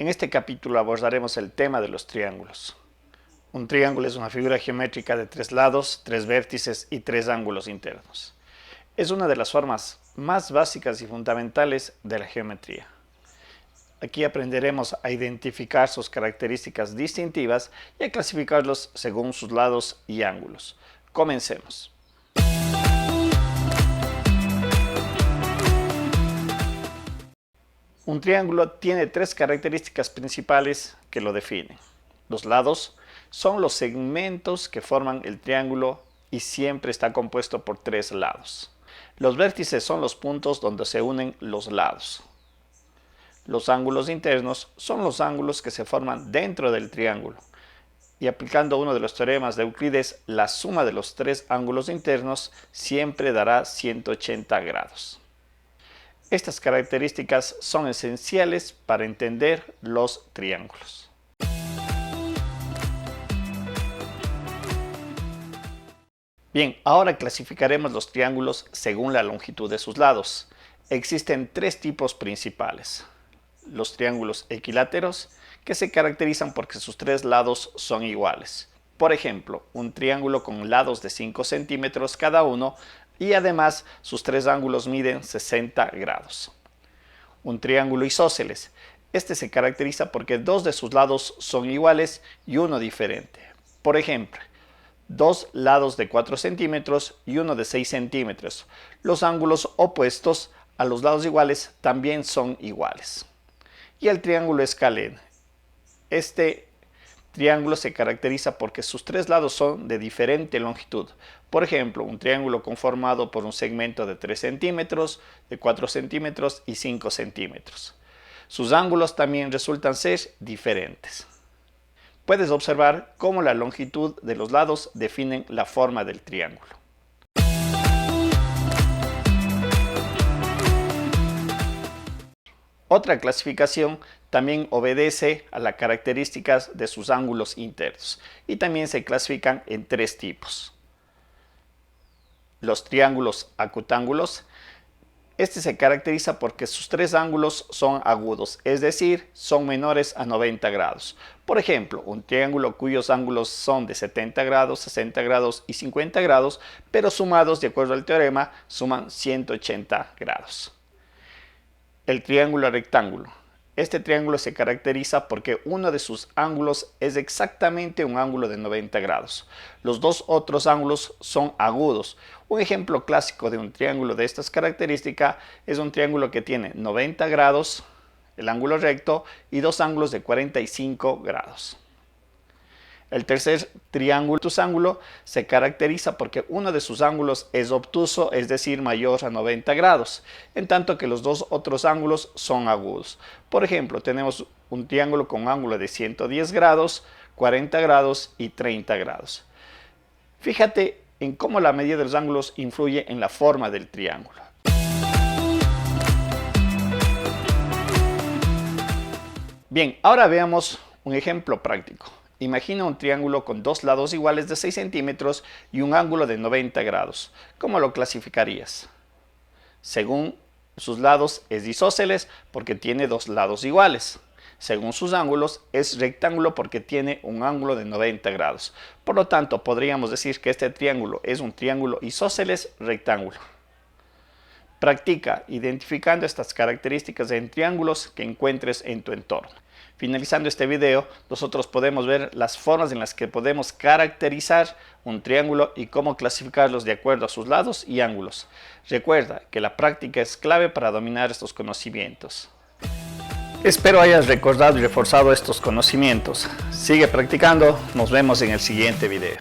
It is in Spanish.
En este capítulo abordaremos el tema de los triángulos. Un triángulo es una figura geométrica de 3 lados, 3 vértices y 3 ángulos internos. Es una de las formas más básicas y fundamentales de la geometría. Aquí aprenderemos a identificar sus características distintivas y a clasificarlos según sus lados y ángulos. Comencemos. Un triángulo tiene 3 características principales que lo definen. Los lados son los segmentos que forman el triángulo y siempre está compuesto por 3 lados. Los vértices son los puntos donde se unen los lados. Los ángulos internos son los ángulos que se forman dentro del triángulo. Y aplicando uno de los teoremas de Euclides, la suma de los 3 ángulos internos siempre dará 180 grados. Estas características son esenciales para entender los triángulos. Bien, ahora clasificaremos los triángulos según la longitud de sus lados. Existen 3 tipos principales. Los triángulos equiláteros, que se caracterizan porque sus 3 lados son iguales. Por ejemplo, un triángulo con lados de 5 centímetros cada uno y además sus 3 ángulos miden 60 grados. Un triángulo isósceles. Este se caracteriza porque 2 de sus lados son iguales y uno diferente. Por ejemplo, 2 lados de 4 centímetros y uno de 6 centímetros. Los ángulos opuestos a los lados iguales también son iguales. Y el triángulo escaleno. Este triángulo se caracteriza porque sus 3 lados son de diferente longitud. Por ejemplo, un triángulo conformado por un segmento de 3 centímetros, de 4 centímetros y 5 centímetros. Sus ángulos también resultan ser diferentes. Puedes observar cómo la longitud de los lados definen la forma del triángulo. Otra clasificación también obedece a las características de sus ángulos internos y también se clasifican en 3 tipos. Los triángulos acutángulos. Este se caracteriza porque sus 3 ángulos son agudos, es decir, son menores a 90 grados. Por ejemplo, un triángulo cuyos ángulos son de 70 grados, 60 grados y 50 grados, pero sumados de acuerdo al teorema suman 180 grados. El triángulo rectángulo. Este triángulo se caracteriza porque uno de sus ángulos es exactamente un ángulo de 90 grados. Los 2 otros ángulos son agudos. Un ejemplo clásico de un triángulo de estas características es un triángulo que tiene 90 grados, el ángulo recto, y 2 ángulos de 45 grados. El tercer triángulo se caracteriza porque uno de sus ángulos es obtuso, es decir, mayor a 90 grados, en tanto que los 2 otros ángulos son agudos. Por ejemplo, tenemos un triángulo con ángulo de 110 grados, 40 grados y 30 grados. Fíjate en cómo la medida de los ángulos influye en la forma del triángulo. Bien, ahora veamos un ejemplo práctico. Imagina un triángulo con 2 lados iguales de 6 centímetros y un ángulo de 90 grados. ¿Cómo lo clasificarías? Según sus lados es isósceles porque tiene 2 lados iguales. Según sus ángulos es rectángulo porque tiene un ángulo de 90 grados. Por lo tanto, podríamos decir que este triángulo es un triángulo isósceles rectángulo. Practica identificando estas características en triángulos que encuentres en tu entorno. Finalizando este video, nosotros podemos ver las formas en las que podemos caracterizar un triángulo y cómo clasificarlos de acuerdo a sus lados y ángulos. Recuerda que la práctica es clave para dominar estos conocimientos. Espero hayas recordado y reforzado estos conocimientos. Sigue practicando, nos vemos en el siguiente video.